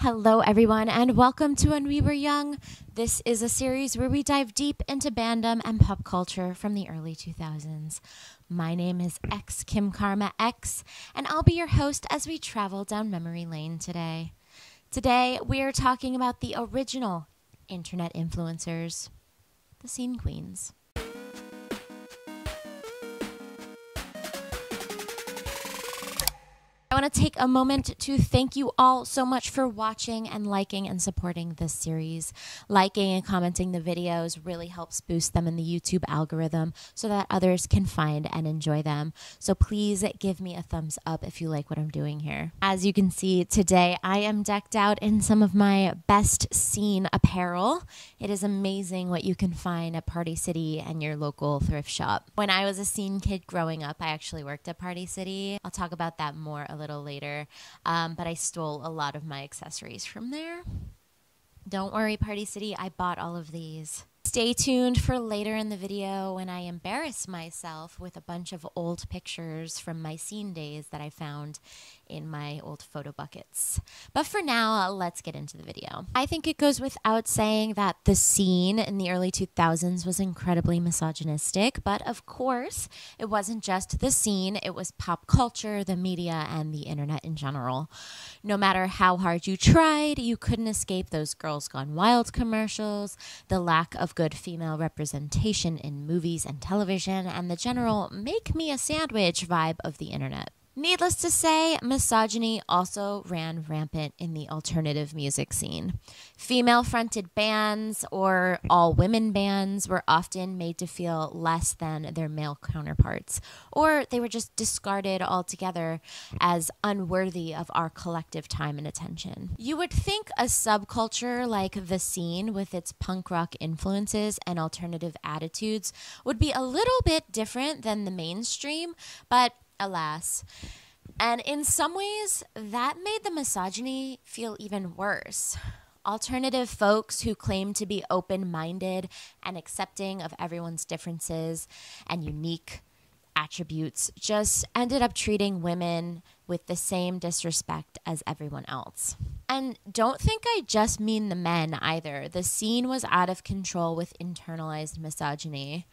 Hello, everyone, and welcome to When We Were Young. This is a series where we dive deep into fandom and pop culture from the early 2000s. My name is xKimKarmax, and I'll be your host as we travel down memory lane today. Today, we are talking about the original internet influencers, the scene queens. I want to take a moment to thank you all so much for watching and liking and supporting this series. Liking and commenting the videos really helps boost them in the YouTube algorithm so that others can find and enjoy them. So please give me a thumbs up if you like what I'm doing here. As you can see today, I am decked out in some of my best scene apparel. It is amazing what you can find at Party City and your local thrift shop. When I was a scene kid growing up, I actually worked at Party City. I'll talk about that more a little later, but I stole a lot of my accessories from there. Don't worry, Party City, I bought all of these. Stay tuned for later in the video when I embarrass myself with a bunch of old pictures from my scene days that I found in my old photo buckets. But for now, let's get into the video. I think it goes without saying that the scene in the early 2000s was incredibly misogynistic, but of course, it wasn't just the scene, it was pop culture, the media, and the internet in general. No matter how hard you tried, you couldn't escape those Girls Gone Wild commercials, the lack of good female representation in movies and television, and the general make me a sandwich vibe of the internet. Needless to say, misogyny also ran rampant in the alternative music scene. Female-fronted bands or all-women bands were often made to feel less than their male counterparts, or they were just discarded altogether as unworthy of our collective time and attention. You would think a subculture like the scene, with its punk rock influences and alternative attitudes, would be a little bit different than the mainstream, but alas. And in some ways, that made the misogyny feel even worse. Alternative folks who claim to be open-minded and accepting of everyone's differences and unique attributes just ended up treating women with the same disrespect as everyone else. And don't think I just mean the men either. The scene was out of control with internalized misogyny.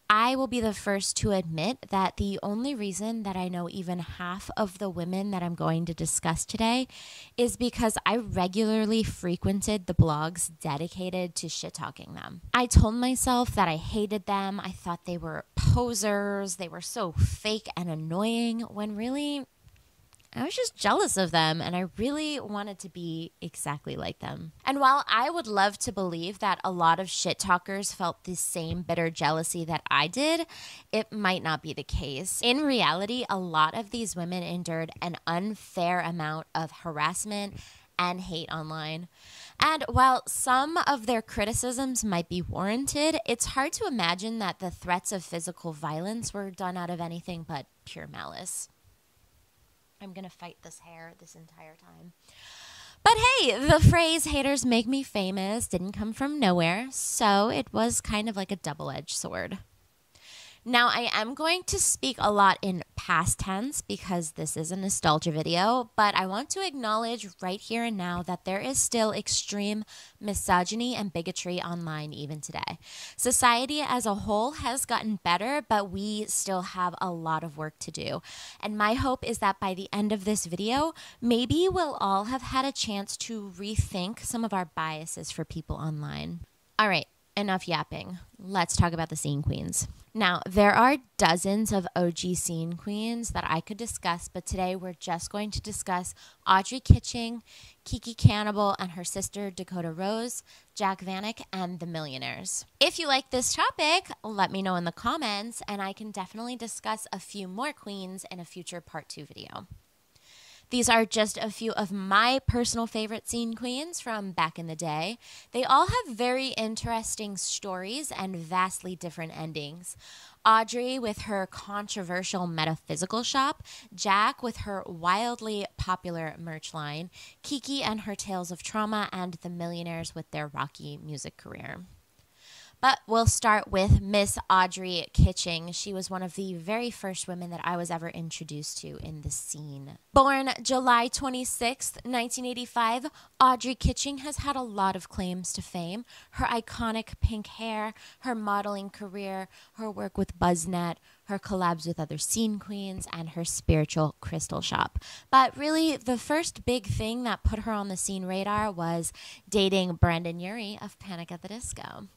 I will be the first to admit that the only reason that I know even half of the women that I'm going to discuss today is because I regularly frequented the blogs dedicated to shit-talking them. I told myself that I hated them. I thought they were posers. They were so fake and annoying when really I was just jealous of them, and I really wanted to be exactly like them. And while I would love to believe that a lot of shit talkers felt the same bitter jealousy that I did, it might not be the case. In reality, a lot of these women endured an unfair amount of harassment and hate online. And while some of their criticisms might be warranted, it's hard to imagine that the threats of physical violence were done out of anything but pure malice. I'm going to fight this hair this entire time. But hey, the phrase haters make me famous didn't come from nowhere, so it was kind of like a double-edged sword. Now, I am going to speak a lot in past tense because this is a nostalgia video, but I want to acknowledge right here and now that there is still extreme misogyny and bigotry online even today. Society as a whole has gotten better, but we still have a lot of work to do. And my hope is that by the end of this video, maybe we'll all have had a chance to rethink some of our biases for people online. All right. Enough yapping. Let's talk about the scene queens. Now, there are dozens of OG scene queens that I could discuss, but today we're just going to discuss Audrey Kitching, Kiki Kannibal and her sister Dakota Rose, Jac Vanek, and the Millionaires. If you like this topic, let me know in the comments, and I can definitely discuss a few more queens in a future part 2 video. These are just a few of my personal favorite scene queens from back in the day. They all have very interesting stories and vastly different endings. Audrey with her controversial metaphysical shop, Jac with her wildly popular merch line, Kiki and her tales of trauma, and the Millionaires with their rocky music career. But we'll start with Miss Audrey Kitching. She was one of the very first women that I was ever introduced to in the scene. Born July 26th, 1985, Audrey Kitching has had a lot of claims to fame. Her iconic pink hair, her modeling career, her work with BuzzNet, her collabs with other scene queens, and her spiritual crystal shop. But really, the first big thing that put her on the scene radar was dating Brendon Urie of Panic at the Disco.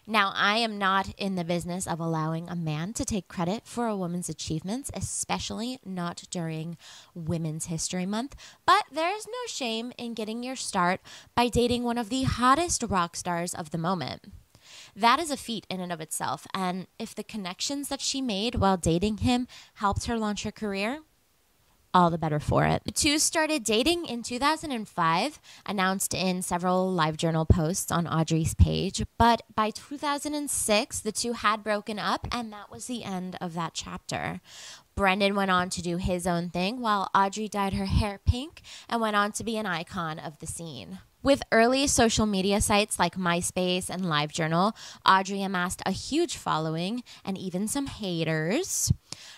Now, I am not in the business of allowing a man to take credit for a woman's achievements, especially not during Women's History Month, but there's no shame in getting your start by dating one of the hottest rock stars of the moment. That is a feat in and of itself, and if the connections that she made while dating him helped her launch her career, all the better for it. The two started dating in 2005, announced in several LiveJournal posts on Audrey's page, but by 2006, the two had broken up, and that was the end of that chapter. Brendon went on to do his own thing, while Audrey dyed her hair pink and went on to be an icon of the scene. With early social media sites like MySpace and LiveJournal, Audrey amassed a huge following and even some haters.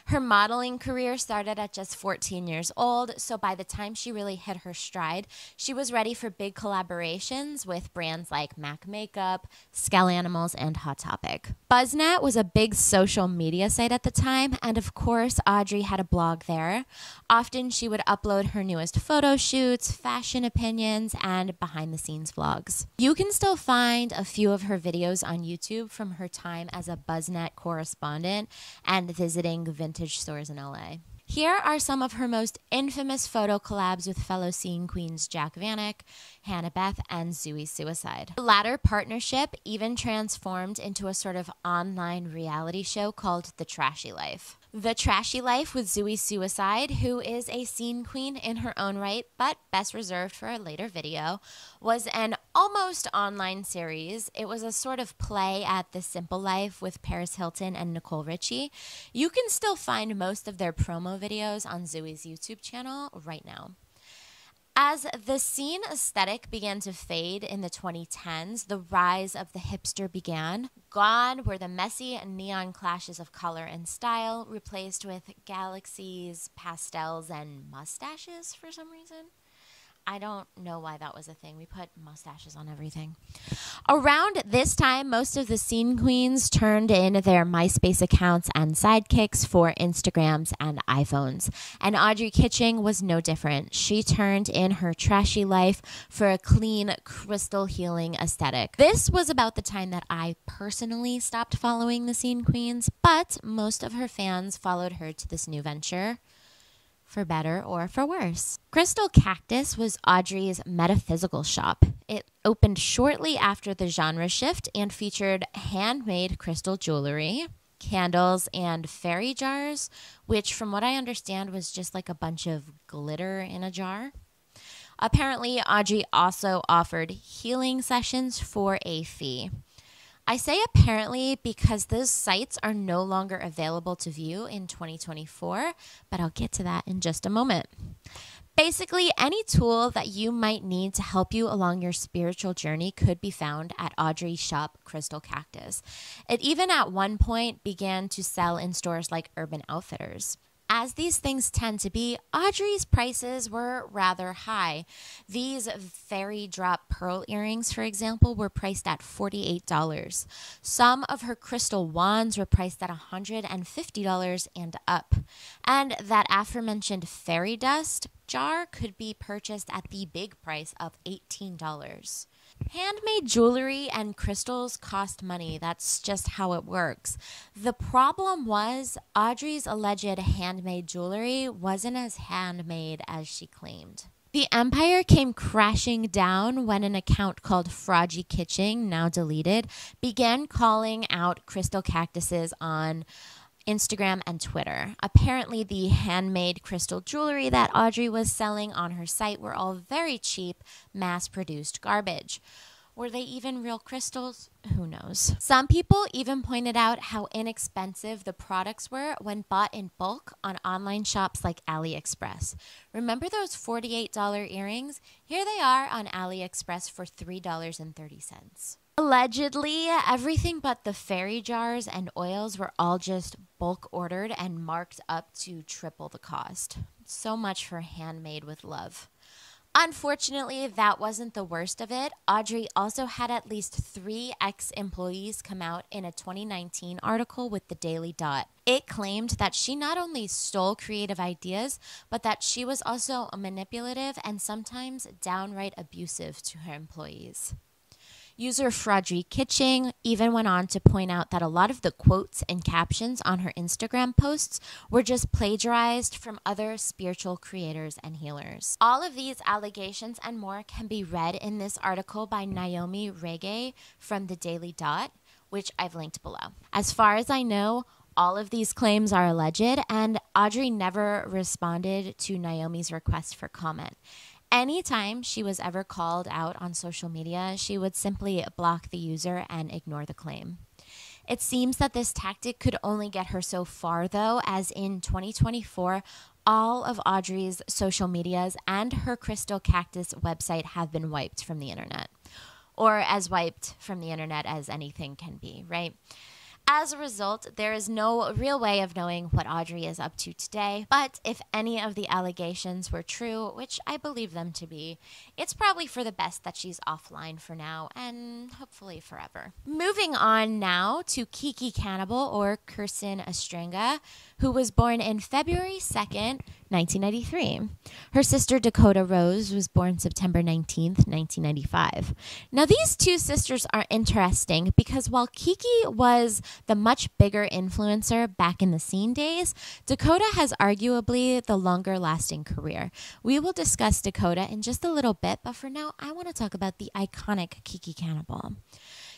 Her modeling career started at just 14 years old, so by the time she really hit her stride, she was ready for big collaborations with brands like MAC Makeup, Skell Animals, and Hot Topic. BuzzNet was a big social media site at the time, and of course, Audrey had a blog there. Often she would upload her newest photo shoots, fashion opinions, and behind-the-scenes vlogs. You can still find a few of her videos on YouTube from her time as a BuzzNet correspondent and visiting vintage stores in LA. Here are some of her most infamous photo collabs with fellow scene queens Jac Vanek, Hannah Beth, and Zooey Suicide. The latter partnership even transformed into a sort of online reality show called The Trashy Life. The Trashy Life with Zooey Suicide, who is a scene queen in her own right, but best reserved for a later video, was an almost online series. It was a sort of play at The Simple Life with Paris Hilton and Nicole Richie. You can still find most of their promo videos on Zooey's YouTube channel right now. As the scene aesthetic began to fade in the 2010s, the rise of the hipster began. Gone were the messy neon clashes of color and style, replaced with galaxies, pastels, and mustaches for some reason. I don't know why that was a thing. We put mustaches on everything. Around this time, most of the scene queens turned in their MySpace accounts and sidekicks for Instagrams and iPhones. And Audrey Kitching was no different. She turned in her Trashy Life for a clean, crystal healing aesthetic. This was about the time that I personally stopped following the scene queens, but most of her fans followed her to this new venture, for better or for worse. Crystal Cactus was Audrey's metaphysical shop. It opened shortly after the genre shift and featured handmade crystal jewelry, candles, and fairy jars, which from what I understand was just like a bunch of glitter in a jar. Apparently, Audrey also offered healing sessions for a fee. I say apparently because those sites are no longer available to view in 2024, but I'll get to that in just a moment. Basically, any tool that you might need to help you along your spiritual journey could be found at Audrey's shop, Crystal Cactus. It even at one point began to sell in stores like Urban Outfitters. As these things tend to be, Audrey's prices were rather high. These fairy drop pearl earrings, for example, were priced at $48. Some of her crystal wands were priced at $150 and up. And that aforementioned fairy dust jar could be purchased at the big price of $18. Handmade jewelry and crystals cost money. That's just how it works. The problem was Audrey's alleged handmade jewelry wasn't as handmade as she claimed. The empire came crashing down when an account called Audrey Kitching, now deleted, began calling out crystal cactuses on Instagram and Twitter. Apparently, the handmade crystal jewelry that Audrey was selling on her site were all very cheap, mass-produced garbage. Were they even real crystals? Who knows? Some people even pointed out how inexpensive the products were when bought in bulk on online shops like AliExpress. Remember those $48 earrings? Here they are on AliExpress for $3.30. Allegedly, everything but the fairy jars and oils were all just bulk ordered and marked up to triple the cost. So much for handmade with love. Unfortunately, that wasn't the worst of it. Audrey also had at least 3 ex-employees come out in a 2019 article with the Daily Dot. It claimed that she not only stole creative ideas, but that she was also manipulative and sometimes downright abusive to her employees. User Audrey Kitching even went on to point out that a lot of the quotes and captions on her Instagram posts were just plagiarized from other spiritual creators and healers. All of these allegations and more can be read in this article by Naomi Reggae from the Daily Dot, which I've linked below. As far as I know, all of these claims are alleged, and Audrey never responded to Naomi's request for comment. Anytime she was ever called out on social media, she would simply block the user and ignore the claim. It seems that this tactic could only get her so far, though, as in 2024, all of Audrey's social medias and her Crystal Cactus website have been wiped from the internet. Or as wiped from the internet as anything can be, right? As a result, there is no real way of knowing what Audrey is up to today, but if any of the allegations were true, which I believe them to be, it's probably for the best that she's offline for now and hopefully forever. Moving on now to Kiki Kannibal, or Kirsten Astringa, who was born in February 2nd, 1993. Her sister Dakota Rose was born September 19th, 1995. Now these two sisters are interesting because while Kiki was the much bigger influencer back in the scene days, Dakota has arguably the longer lasting career. We will discuss Dakota in just a little bit, but for now I want to talk about the iconic Kiki Kannibal.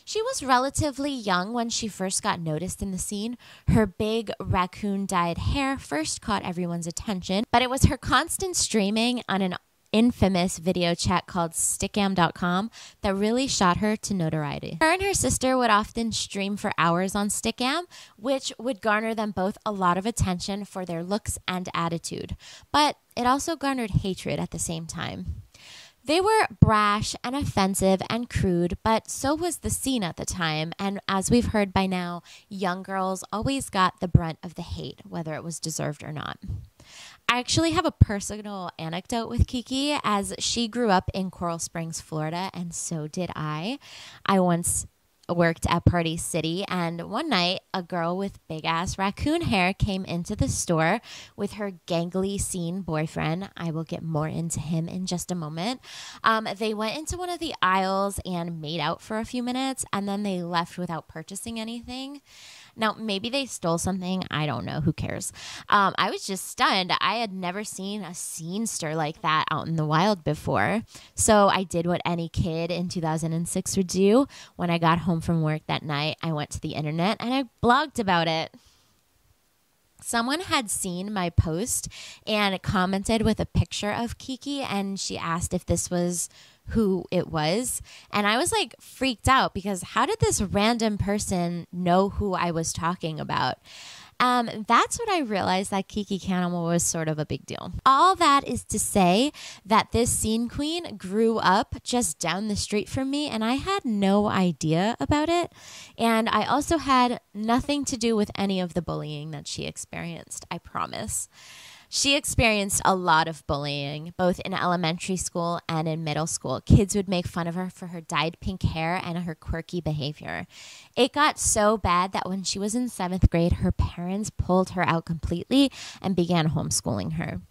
She was relatively young when she first got noticed in the scene. Her big raccoon-dyed hair first caught everyone's attention, but it was her constant streaming on an infamous video chat called Stickam.com that really shot her to notoriety. Her and her sister would often stream for hours on Stickam, which would garner them both a lot of attention for their looks and attitude, but it also garnered hatred at the same time. They were brash and offensive and crude, but so was the scene at the time, and as we've heard by now, young girls always got the brunt of the hate, whether it was deserved or not. I actually have a personal anecdote with Kiki, as she grew up in Coral Springs, Florida, and so did I. I once worked at Party City, and one night a girl with big ass raccoon hair came into the store with her gangly scene boyfriend. I will get more into him in just a moment. They went into one of the aisles and made out for a few minutes, and then they left without purchasing anything. Now, maybe they stole something. I don't know. Who cares? I was just stunned. I had never seen a scenester like that out in the wild before. So I did what any kid in 2006 would do. When I got home from work that night, I went to the internet and I blogged about it. Someone had seen my post and commented with a picture of Kiki, and she asked if this was who it was. And I was like freaked out because how did this random person know who I was talking about? That's when I realized that Kiki Kannibal was sort of a big deal. All that is to say that this scene queen grew up just down the street from me, and I had no idea about it. And I also had nothing to do with any of the bullying that she experienced, I promise. She experienced a lot of bullying, both in elementary school and in middle school. Kids would make fun of her for her dyed pink hair and her quirky behavior. It got so bad that when she was in 7th grade, her parents pulled her out completely and began homeschooling her.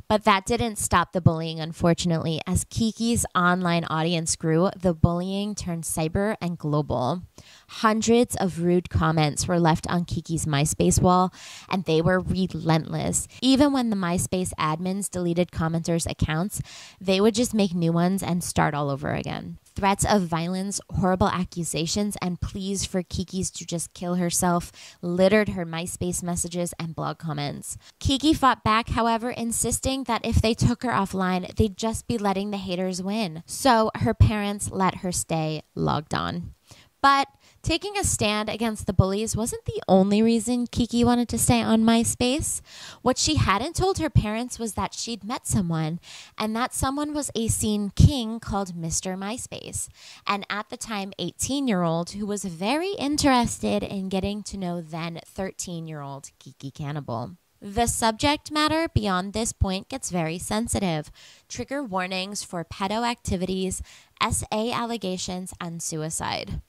But that didn't stop the bullying, unfortunately. As Kiki's online audience grew, the bullying turned cyber and global. Hundreds of rude comments were left on Kiki's MySpace wall, and they were relentless. Even when the MySpace admins deleted commenters' accounts, they would just make new ones and start all over again. Threats of violence, horrible accusations, and pleas for Kiki's to just kill herself littered her MySpace messages and blog comments. Kiki fought back, however, insisting that if they took her offline, they'd just be letting the haters win. So her parents let her stay logged on. But Taking a stand against the bullies wasn't the only reason Kiki wanted to stay on MySpace. What she hadn't told her parents was that she'd met someone, and that someone was a scene king called Mr. MySpace, and at the time 18-year-old who was very interested in getting to know then 13-year-old Kiki Kannibal. The subject matter beyond this point gets very sensitive. Trigger warnings for pedo activities, SA allegations, and suicide.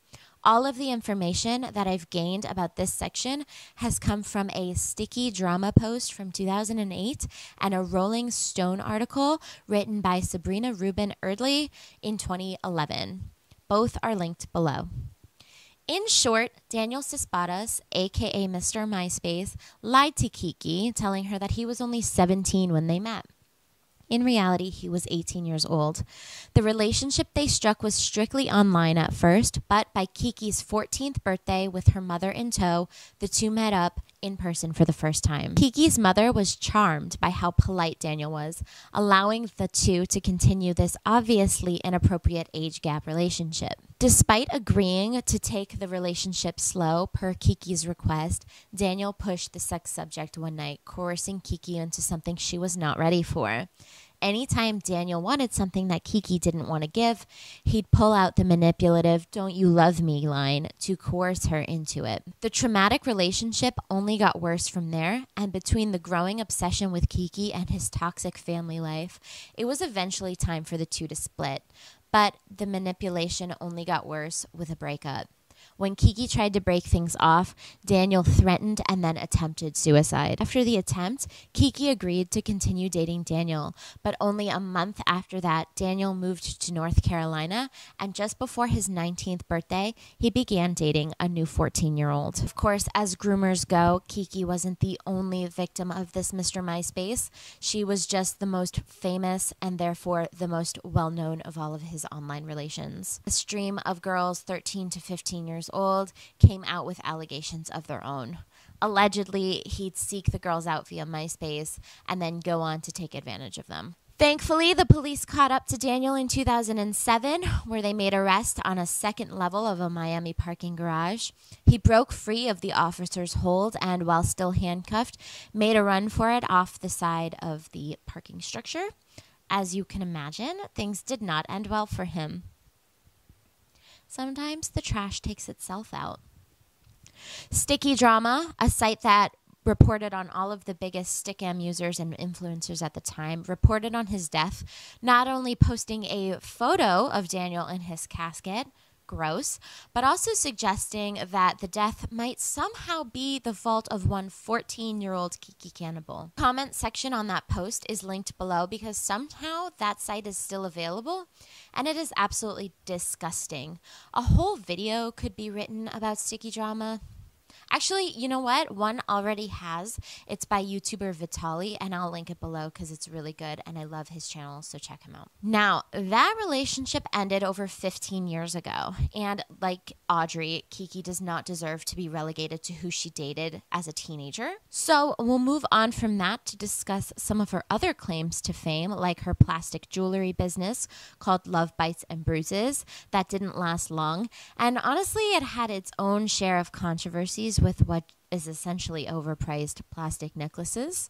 All of the information that I've gained about this section has come from a Sticky Drama post from 2008 and a Rolling Stone article written by Sabrina Rubin Erdely in 2011. Both are linked below. In short, Daniel Cispadas, aka Mr. MySpace, lied to Kiki, telling her that he was only 17 when they met. In reality, he was 18 years old. The relationship they struck was strictly online at first, but by Kiki's 14th birthday, with her mother in tow, the two met up in person for the first time. Kiki's mother was charmed by how polite Daniel was, allowing the two to continue this obviously inappropriate age gap relationship. Despite agreeing to take the relationship slow per Kiki's request, Daniel pushed the sex subject one night, coercing Kiki into something she was not ready for. Anytime Daniel wanted something that Kiki didn't want to give, he'd pull out the manipulative "don't you love me" line to coerce her into it. The traumatic relationship only got worse from there, and between the growing obsession with Kiki and his toxic family life, it was eventually time for the two to split. But the manipulation only got worse with a breakup. When Kiki tried to break things off, Daniel threatened and then attempted suicide. After the attempt, Kiki agreed to continue dating Daniel, but only a month after that, Daniel moved to North Carolina, and just before his 19th birthday, he began dating a new 14-year-old. Of course, as groomers go, Kiki wasn't the only victim of this Mr. MySpace. She was just the most famous and therefore the most well-known of all of his online relations. A stream of girls 13 to 15 years old came out with allegations of their own. Allegedly, he'd seek the girls out via MySpace and then go on to take advantage of them. Thankfully, the police caught up to Daniel in 2007, where they made arrest on a second level of a Miami parking garage. He broke free of the officer's hold and, while still handcuffed, made a run for it off the side of the parking structure. As you can imagine, things did not end well for him. Sometimes the trash takes itself out. Sticky Drama, a site that reported on all of the biggest Stickam users and influencers at the time, reported on his death, not only posting a photo of Daniel in his casket, gross, but also suggesting that the death might somehow be the fault of one 14-year-old Kiki Kannibal. Comment section on that post is linked below because somehow that site is still available, and it is absolutely disgusting. A whole video could be written about Sticky Drama. Actually, you know what? One already has. It's by YouTuber Vitali, and I'll link it below because it's really good, and I love his channel, so check him out. Now, that relationship ended over 15 years ago, and like Audrey, Kiki does not deserve to be relegated to who she dated as a teenager. So we'll move on from that to discuss some of her other claims to fame, like her plastic jewelry business called Love Bites and Bruises that didn't last long, and honestly, it had its own share of controversies with what is essentially overpriced plastic necklaces.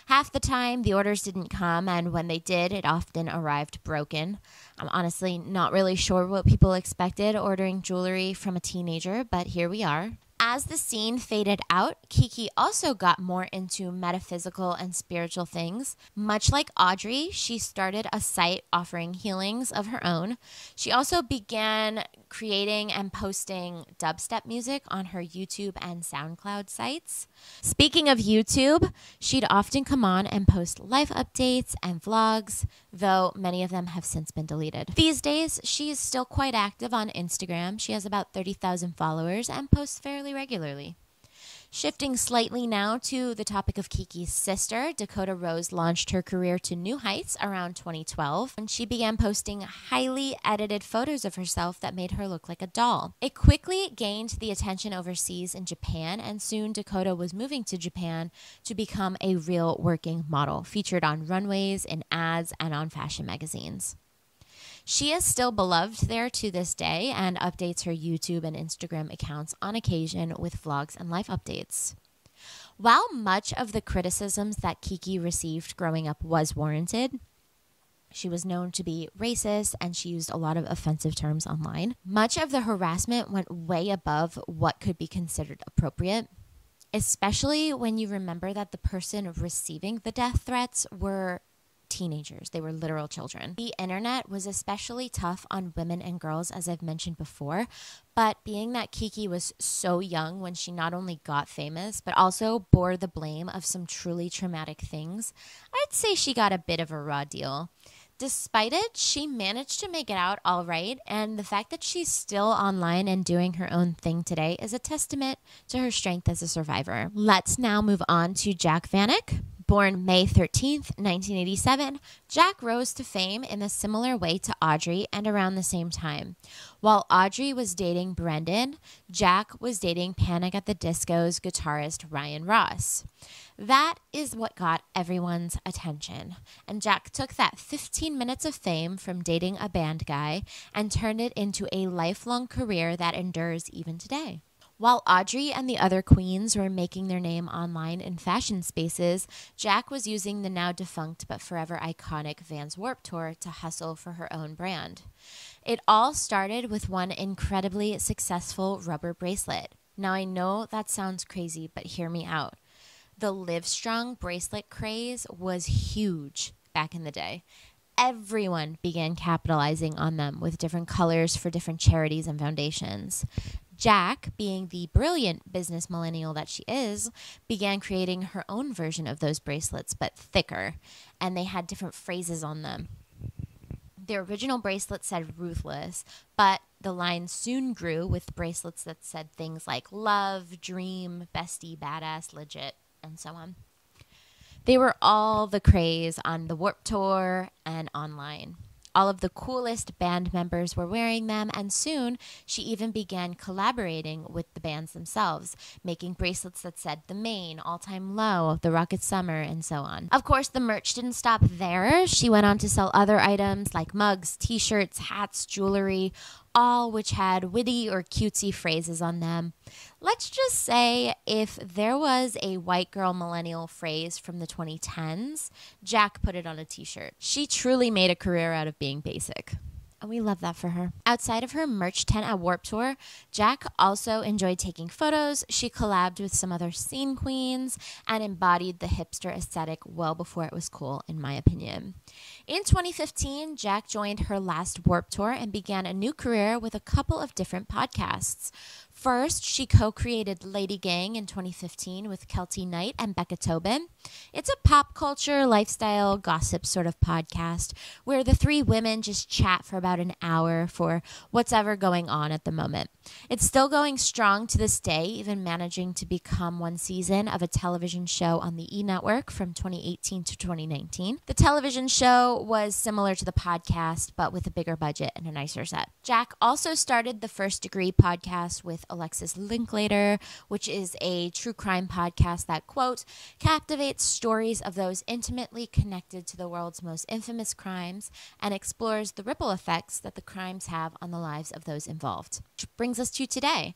Half the time, the orders didn't come, and when they did, it often arrived broken. I'm honestly not really sure what people expected ordering jewelry from a teenager, but here we are. As the scene faded out, Kiki also got more into metaphysical and spiritual things. Much like Audrey, she started a site offering healings of her own. She also began creating and posting dubstep music on her YouTube and SoundCloud sites. Speaking of YouTube, she'd often come on and post life updates and vlogs, though many of them have since been deleted. These days, she is still quite active on Instagram. She has about 30,000 followers and posts fairly regularly. Shifting slightly now to the topic of Kiki's sister, Dakota Rose launched her career to new heights around 2012, and she began posting highly edited photos of herself that made her look like a doll. It quickly gained the attention overseas in Japan, and soon Dakota was moving to Japan to become a real working model, featured on runways, in ads, and on fashion magazines. She is still beloved there to this day and updates her YouTube and Instagram accounts on occasion with vlogs and life updates. While much of the criticisms that Kiki received growing up was warranted, she was known to be racist and she used a lot of offensive terms online. Much of the harassment went way above what could be considered appropriate, especially when you remember that the person receiving the death threats were teenagers. They were literal children. The internet was especially tough on women and girls, as I've mentioned before, but being that Kiki was so young when she not only got famous, but also bore the blame of some truly traumatic things, I'd say she got a bit of a raw deal. Despite it, she managed to make it out all right, and the fact that she's still online and doing her own thing today is a testament to her strength as a survivor. Let's now move on to Jac Vanek. Born May 13th, 1987, Jac rose to fame in a similar way to Audrey and around the same time. While Audrey was dating Brendan, Jac was dating Panic at the Disco's guitarist Ryan Ross. That is what got everyone's attention. And Jac took that 15 minutes of fame from dating a band guy and turned it into a lifelong career that endures even today. While Audrey and the other queens were making their name online in fashion spaces, Jac was using the now defunct but forever iconic Vans Warped Tour to hustle for her own brand. It all started with one incredibly successful rubber bracelet. Now I know that sounds crazy, but hear me out. The Livestrong bracelet craze was huge back in the day. Everyone began capitalizing on them with different colors for different charities and foundations. Jac, being the brilliant business millennial that she is, began creating her own version of those bracelets, but thicker, and they had different phrases on them. The original bracelet said ruthless, but the line soon grew with bracelets that said things like love, dream, bestie, badass, legit, and so on. They were all the craze on the Warped Tour and online. All of the coolest band members were wearing them, and soon she even began collaborating with the bands themselves, making bracelets that said The Main, All Time Low, The Rocket Summer, and so on. Of course, the merch didn't stop there. She went on to sell other items like mugs, t-shirts, hats, jewelry, all which had witty or cutesy phrases on them. Let's just say if there was a white girl millennial phrase from the 2010s, Jac put it on a t-shirt. She truly made a career out of being basic. And we love that for her. Outside of her merch tent at Warped Tour, Jac also enjoyed taking photos. She collabed with some other scene queens and embodied the hipster aesthetic well before it was cool, in my opinion. In 2015, Jac joined her last Warped Tour and began a new career with a couple of different podcasts. First, she co-created Lady Gang in 2015 with Kelty Knight and Becca Tobin. It's a pop culture, lifestyle, gossip sort of podcast where the three women just chat for about an hour for what's ever going on at the moment. It's still going strong to this day, even managing to become one season of a television show on the E! Network from 2018 to 2019. The television show was similar to the podcast, but with a bigger budget and a nicer set. Jac also started the First Degree podcast with Alexis Linklater, which is a true crime podcast that, quote, captivates stories of those intimately connected to the world's most infamous crimes and explores the ripple effects that the crimes have on the lives of those involved. Which brings us to today.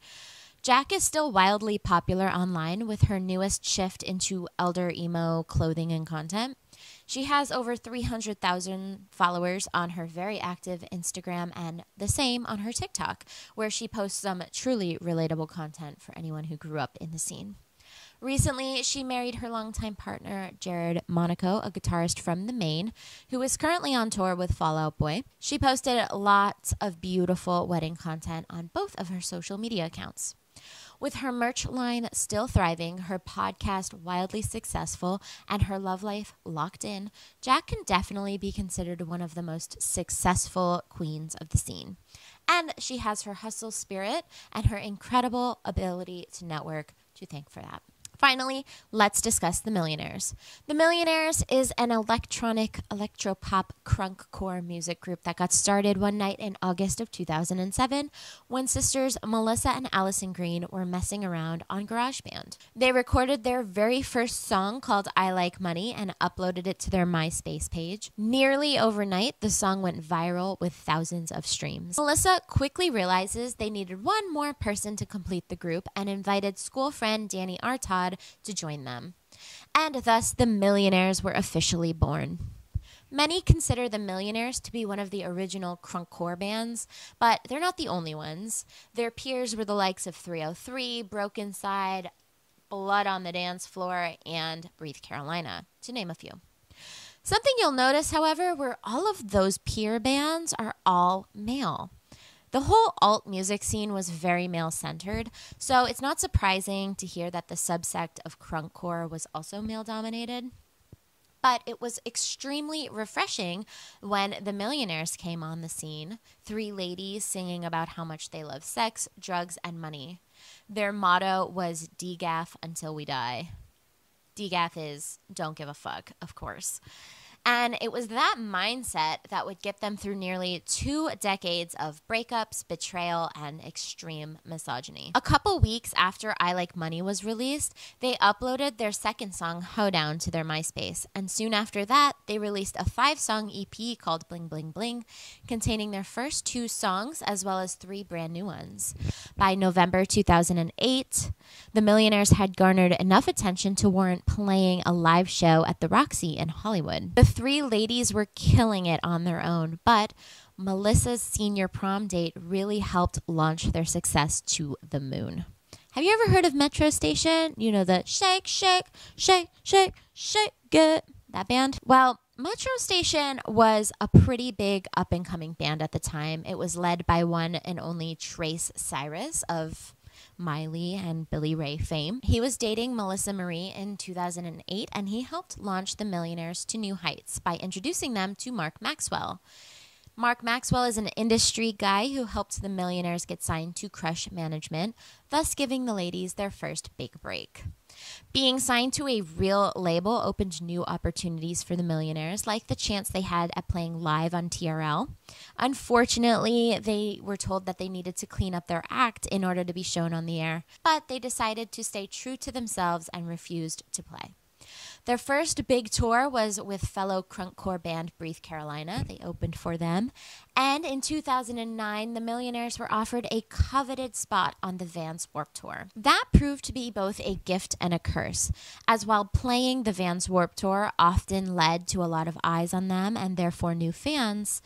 Jac is still wildly popular online with her newest shift into elder emo clothing and content. She has over 300,000 followers on her very active Instagram and the same on her TikTok, where she posts some truly relatable content for anyone who grew up in the scene. Recently, she married her longtime partner, Jared Monaco, a guitarist from The Main, who is currently on tour with Fall Out Boy. She posted lots of beautiful wedding content on both of her social media accounts. With her merch line still thriving, her podcast wildly successful, and her love life locked in, Jac can definitely be considered one of the most successful queens of the scene. And she has her hustle spirit and her incredible ability to network to thank for that. Finally, let's discuss The Millionaires. The Millionaires is an electronic, electropop, crunkcore music group that got started one night in August of 2007 when sisters Melissa and Allison Green were messing around on GarageBand. They recorded their very first song called I Like Money and uploaded it to their MySpace page. Nearly overnight, the song went viral with thousands of streams. Melissa quickly realizes they needed one more person to complete the group and invited school friend Danny Artod to join them. And thus, the Millionaires were officially born. Many consider the Millionaires to be one of the original crunkcore bands, but they're not the only ones. Their peers were the likes of 303, Broken Side, Blood on the Dance Floor, and Breathe Carolina, to name a few. Something you'll notice, however, were all of those peer bands are all male. The whole alt music scene was very male-centered, so it's not surprising to hear that the subsect of crunkcore was also male-dominated. But it was extremely refreshing when the Millionaires came on the scene, three ladies singing about how much they love sex, drugs, and money. Their motto was DGAF until we die. DGAF is don't give a fuck, of course. And it was that mindset that would get them through nearly 2 decades of breakups, betrayal, and extreme misogyny. A couple weeks after I Like Money was released, they uploaded their second song, Hoedown, to their MySpace. And soon after that, they released a 5-song EP called Bling Bling Bling, containing their first 2 songs as well as 3 brand new ones. By November 2008, the Millionaires had garnered enough attention to warrant playing a live show at the Roxy in Hollywood. The 3 ladies were killing it on their own, but Melissa's senior prom date really helped launch their success to the moon. Have you ever heard of Metro Station? You know, the shake, shake, shake, shake, shake it, that band? Well, Metro Station was a pretty big up-and-coming band at the time. It was led by one and only Trace Cyrus of Miley and Billy Ray fame. He was dating Melissa Marie in 2008, and he helped launch the Millionaires to new heights by introducing them to Mark Maxwell. Mark Maxwell is an industry guy who helped the Millionaires get signed to Crush Management, thus giving the ladies their first big break. Being signed to a real label opened new opportunities for the Millionaires, like the chance they had at playing live on TRL. Unfortunately, they were told that they needed to clean up their act in order to be shown on the air, but they decided to stay true to themselves and refused to play. Their first big tour was with fellow crunkcore band Breathe Carolina. They opened for them. And in 2009, the Millionaires were offered a coveted spot on the Vans Warped Tour. That proved to be both a gift and a curse, as while playing the Vans Warped Tour often led to a lot of eyes on them and therefore new fans,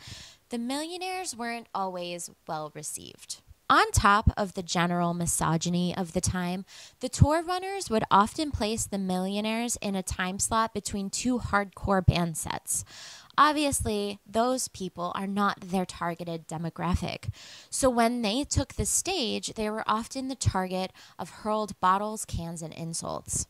the Millionaires weren't always well received. On top of the general misogyny of the time, the tour runners would often place the Millionaires in a time slot between 2 hardcore band sets. Obviously, those people are not their targeted demographic. So when they took the stage, they were often the target of hurled bottles, cans, and insults.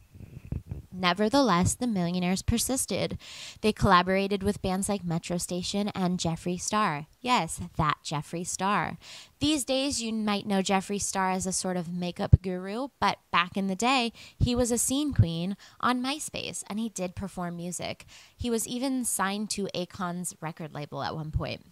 Nevertheless, the Millionaires persisted. They collaborated with bands like Metro Station and Jeffree Star. Yes, that Jeffree Star. These days, you might know Jeffree Star as a sort of makeup guru, but back in the day, he was a scene queen on MySpace, and he did perform music. He was even signed to Akon's record label at one point.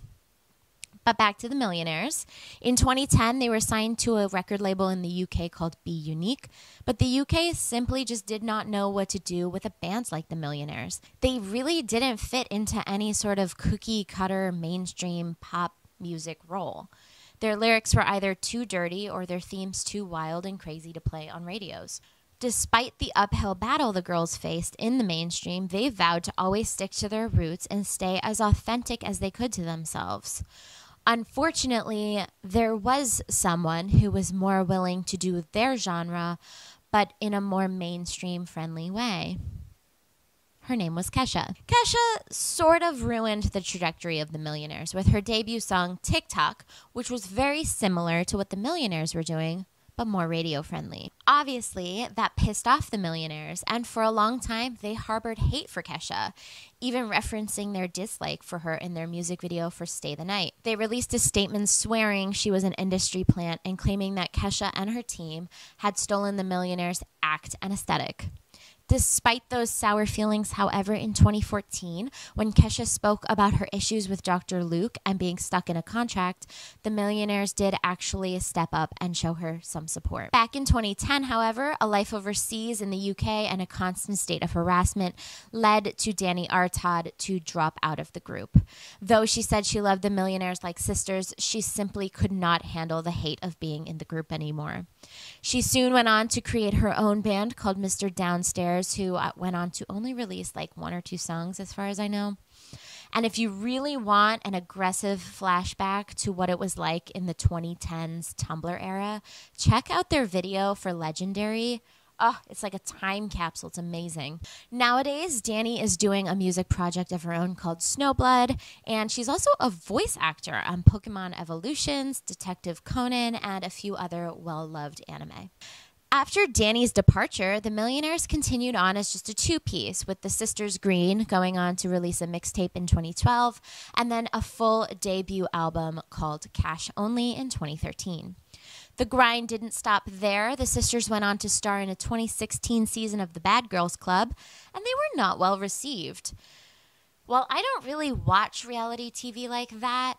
But back to the Millionaires. In 2010, they were signed to a record label in the UK called Be Unique, but the UK simply just did not know what to do with a band like the Millionaires. They really didn't fit into any sort of cookie-cutter mainstream pop music role. Their lyrics were either too dirty or their themes too wild and crazy to play on radios. Despite the uphill battle the girls faced in the mainstream, they vowed to always stick to their roots and stay as authentic as they could to themselves. Unfortunately, there was someone who was more willing to do their genre, but in a more mainstream-friendly way. Her name was Kesha. Kesha sort of ruined the trajectory of the Millionaires with her debut song, TikTok, which was very similar to what the Millionaires were doing, but more radio friendly. Obviously, that pissed off the Millionaires, and for a long time, they harbored hate for Kesha, even referencing their dislike for her in their music video for Stay the Night. They released a statement swearing she was an industry plant and claiming that Kesha and her team had stolen the Millionaires' act and aesthetic. Despite those sour feelings, however, in 2014, when Kesha spoke about her issues with Dr. Luke and being stuck in a contract, the Millionaires did actually step up and show her some support. Back in 2010, however, a life overseas in the UK and a constant state of harassment led to Danny Artaud to drop out of the group. Though she said she loved the Millionaires like sisters, she simply could not handle the hate of being in the group anymore. She soon went on to create her own band called Mr. Downstairs, who went on to only release like 1 or 2 songs as far as I know. And if you really want an aggressive flashback to what it was like in the 2010s Tumblr era, check out their video for Legendary. Oh, it's like a time capsule. It's amazing. Nowadays, Danny is doing a music project of her own called Snowblood, and she's also a voice actor on Pokemon Evolutions, Detective Conan, and a few other well-loved anime. After Danny's departure, the Millionaires continued on as just a 2-piece, with the Sisters Green going on to release a mixtape in 2012, and then a full debut album called Cash Only in 2013. The grind didn't stop there. The sisters went on to star in a 2016 season of The Bad Girls Club, and they were not well received. While I don't really watch reality TV like that,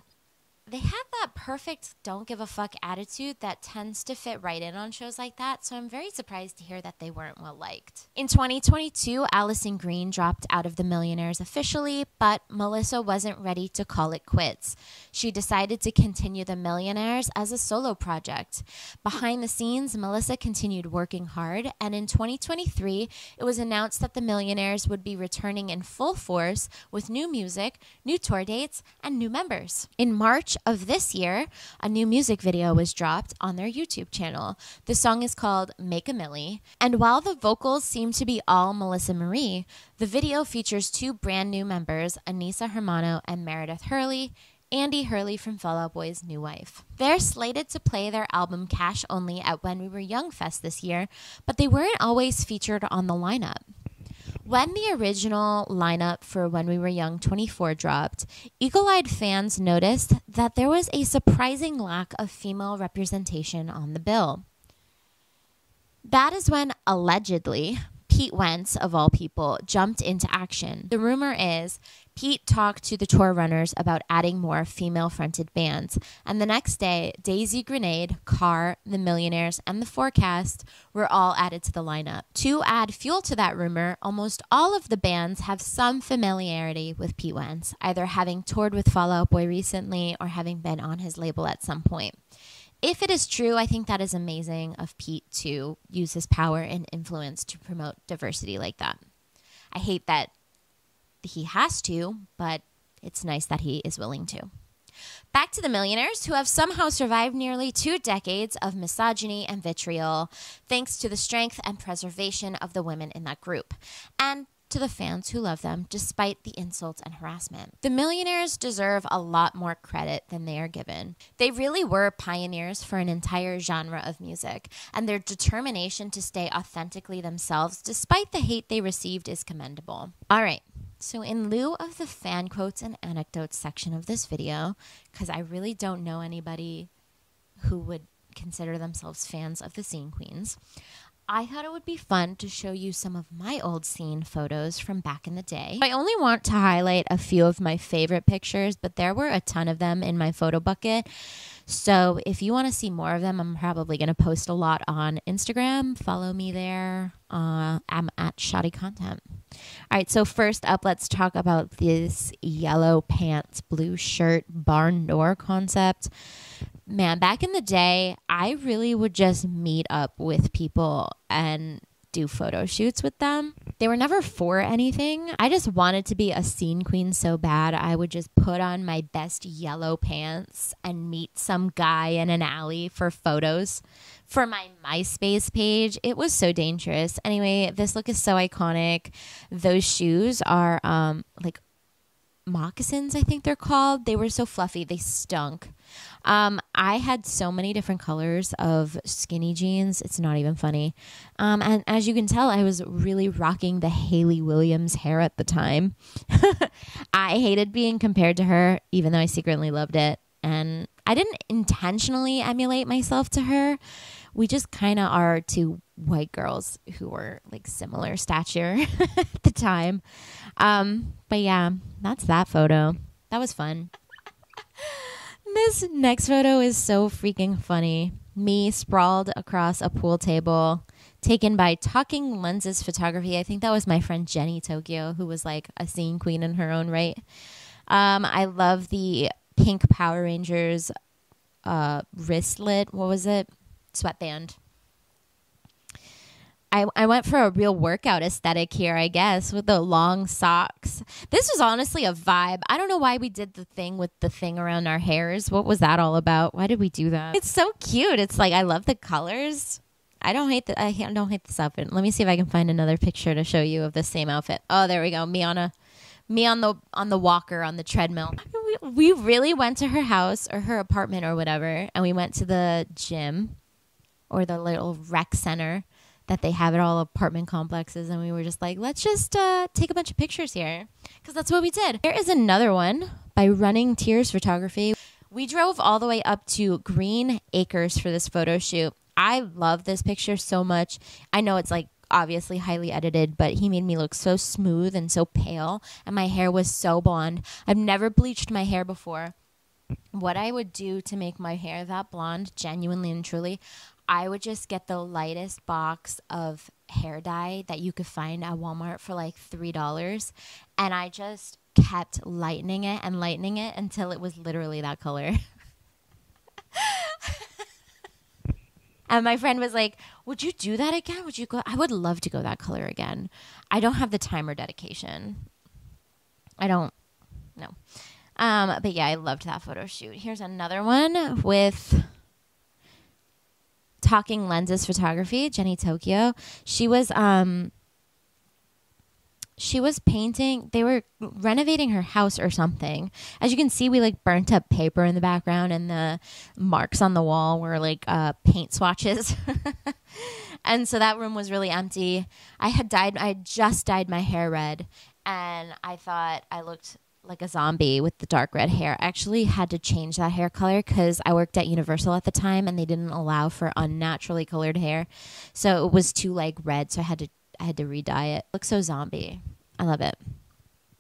they have that perfect don't give a fuck attitude that tends to fit right in on shows like that, so I'm very surprised to hear that they weren't well liked. In 2022, Allison Green dropped out of the Millionaires officially, but Melissa wasn't ready to call it quits. She decided to continue the Millionaires as a solo project. Behind the scenes, Melissa continued working hard, and in 2023, it was announced that the Millionaires would be returning in full force with new music, new tour dates, and new members. In March of this year, a new music video was dropped on their YouTube channel. The song is called Make a Milli, and while the vocals seem to be all Melissa Marie, the video features 2 brand new members, Anissa Hermano and Meredith Hurley, Andy Hurley from Fall Out Boy's new wife. They're slated to play their album Cash Only at When We Were Young Fest this year, but they weren't always featured on the lineup. When the original lineup for When We Were Young 24 dropped, eagle-eyed fans noticed that there was a surprising lack of female representation on the bill. That is when, allegedly, Pete Wentz, of all people, jumped into action. The rumor is Pete talked to the tour runners about adding more female-fronted bands, and the next day, Daisy Grenade, Carr, the Millionaires, and the Forecast were all added to the lineup. To add fuel to that rumor, almost all of the bands have some familiarity with Pete Wentz, either having toured with Fall Out Boy recently or having been on his label at some point. If it is true, I think that is amazing of Pete to use his power and influence to promote diversity like that. I hate that he has to, but it's nice that he is willing to. Back to the Millionaires, who have somehow survived nearly 2 decades of misogyny and vitriol, thanks to the strength and preservation of the women in that group, and to the fans who love them despite the insults and harassment. The Millionaires deserve a lot more credit than they are given. They really were pioneers for an entire genre of music, and their determination to stay authentically themselves despite the hate they received is commendable. All right. So in lieu of the fan quotes and anecdotes section of this video, because I really don't know anybody who would consider themselves fans of the Scene Queens, I thought it would be fun to show you some of my old scene photos from back in the day. I only want to highlight a few of my favorite pictures, but there were a ton of them in my photo bucket. So if you want to see more of them, I'm probably going to post a lot on Instagram. Follow me there. I'm at ShoddyContent. All right, so first up, let's talk about this yellow pants, blue shirt, barn door concept. Man, back in the day, I really would just meet up with people and do photo shoots with them. They were never for anything. I just wanted to be a scene queen so bad. I would just put on my best yellow pants and meet some guy in an alley for photos for my MySpace page. It was so dangerous. Anyway, this look is so iconic. Those shoes are like moccasins, I think they're called. They were so fluffy. They stunk. I had so many different colors of skinny jeans. It's not even funny. And as you can tell, I was really rocking the Hayley Williams hair at the time. I hated being compared to her, even though I secretly loved it. And I didn't intentionally emulate myself to her. We just kind of are two white girls who were like similar stature at the time. But yeah, that's that photo. That was fun. This next photo is so freaking funny. Me sprawled across a pool table, taken by Talking Lenses Photography. I think that was my friend Jenny Tokyo, who was like a scene queen in her own right. I love the pink Power Rangers wristlet. What was it? Sweatband. I went for a real workout aesthetic here, I guess, with the long socks. This was honestly a vibe. I don't know why we did the thing with the thing around our hairs. What was that all about? Why did we do that? It's so cute. It's like, I love the colors. I don't hate this outfit. Let me see if I can find another picture to show you of the same outfit. Oh, there we go. Me on the walker on the treadmill. We really went to her house or her apartment or whatever, and we went to the gym or the little rec center that they have at all apartment complexes, and we were just like, let's just take a bunch of pictures here, because that's what we did. Here is another one by Running Tears Photography. We drove all the way up to Green Acres for this photo shoot. I love this picture so much. I know it's like obviously highly edited, but he made me look so smooth and so pale, and my hair was so blonde. I've never bleached my hair before. What I would do to make my hair that blonde, genuinely and truly, I would just get the lightest box of hair dye that you could find at Walmart for like $3. And I just kept lightening it until it was literally that color. And my friend was like, would you do that again? Would you go? I would love to go that color again. I don't have the time or dedication. I don't know. But yeah, I loved that photo shoot. Here's another one with Talking Lenses Photography, Jenny Tokyo. She was painting. They were renovating her house or something. As you can see, we like burnt up paper in the background, and the marks on the wall were like paint swatches. And so that room was really empty. I had just dyed my hair red, and I thought I looked like a zombie with the dark red hair. I actually had to change that hair color because I worked at Universal at the time, and they didn't allow for unnaturally colored hair. So it was too like red, so I had to re-dye it. Looks so zombie. I love it.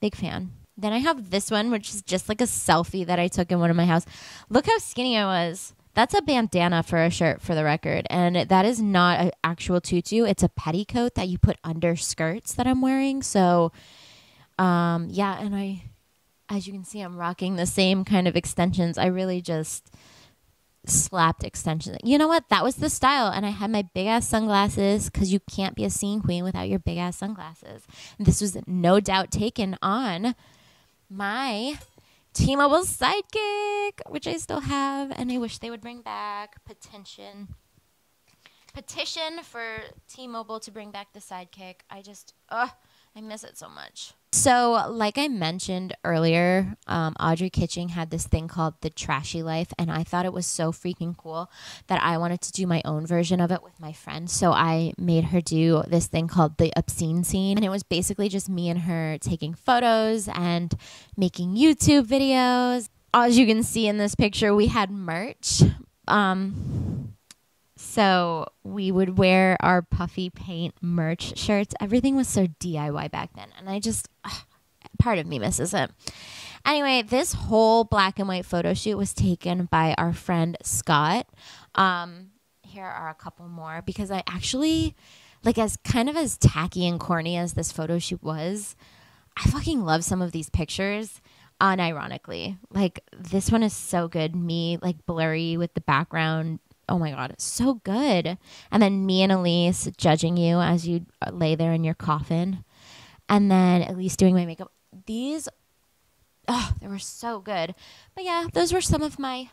Big fan. Then I have this one, which is just like a selfie that I took in one of my house. Look how skinny I was. That's a bandana for a shirt, for the record. And that is not an actual tutu. It's a petticoat that you put under skirts that I'm wearing. So, yeah, and as you can see, I'm rocking the same kind of extensions. I really just slapped extensions. You know what? That was the style. And I had my big ass sunglasses, because you can't be a scene queen without your big ass sunglasses. And this was no doubt taken on my T-Mobile Sidekick, which I still have, and I wish they would bring back. Petition for T-Mobile to bring back the Sidekick. I miss it so much. So, like I mentioned earlier, Audrey Kitching had this thing called The Trashy Life, and I thought it was so freaking cool that I wanted to do my own version of it with my friends. So I made her do this thing called The Obscene Scene, and it was basically just me and her taking photos and making YouTube videos. As you can see in this picture, we had merch. So we would wear our puffy paint merch shirts. Everything was so DIY back then. And I just, part of me misses it. Anyway, this whole black and white photo shoot was taken by our friend Scott. Here are a couple more, because I actually, like, as kind of as tacky and corny as this photo shoot was, I fucking love some of these pictures. Unironically, like, this one is so good. Me, like, blurry with the background. Oh my God, it's so good. And then me and Elise judging you as you lay there in your coffin. And then Elise doing my makeup. These, they were so good. But yeah, those were some of my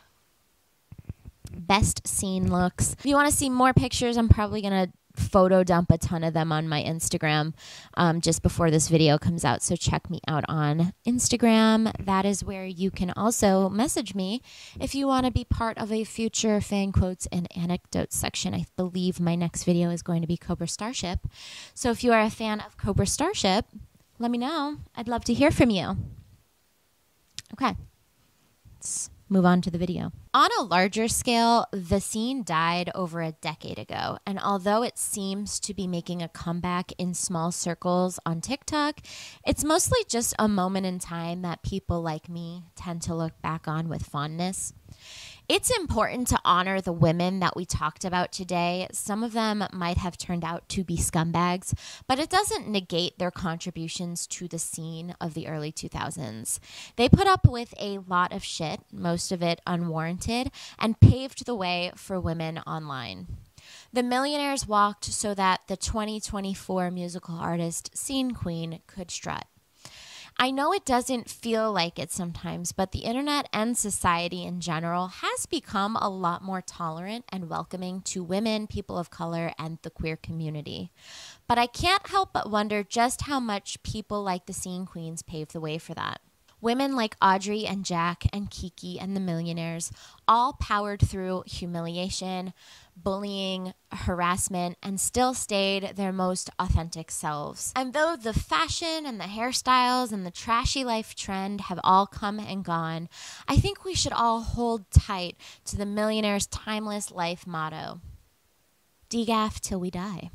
best scene looks. If you want to see more pictures, I'm probably going to photo dump a ton of them on my Instagram just before this video comes out. So check me out on Instagram. That is where you can also message me if you want to be part of a future fan quotes and anecdotes section. I believe my next video is going to be Cobra Starship. So if you are a fan of Cobra Starship, let me know. I'd love to hear from you. Okay, let's move on to the video. On a larger scale, the scene died over a decade ago, and although it seems to be making a comeback in small circles on TikTok, it's mostly just a moment in time that people like me tend to look back on with fondness. It's important to honor the women that we talked about today. Some of them might have turned out to be scumbags, but it doesn't negate their contributions to the scene of the early 2000s. They put up with a lot of shit, most of it unwarranted, and paved the way for women online. The Millionaires walked so that the 2024 musical artist scene queen could strut. I know it doesn't feel like it sometimes, but the internet and society in general has become a lot more tolerant and welcoming to women, people of color, and the queer community. But I can't help but wonder just how much people like the scene queens paved the way for that. Women like Audrey and Jac and Kiki and the Millionaires all powered through humiliation, bullying, harassment, and still stayed their most authentic selves. And though the fashion and the hairstyles and the trashy life trend have all come and gone, I think we should all hold tight to the Millionaires' timeless life motto: DGAF till we die.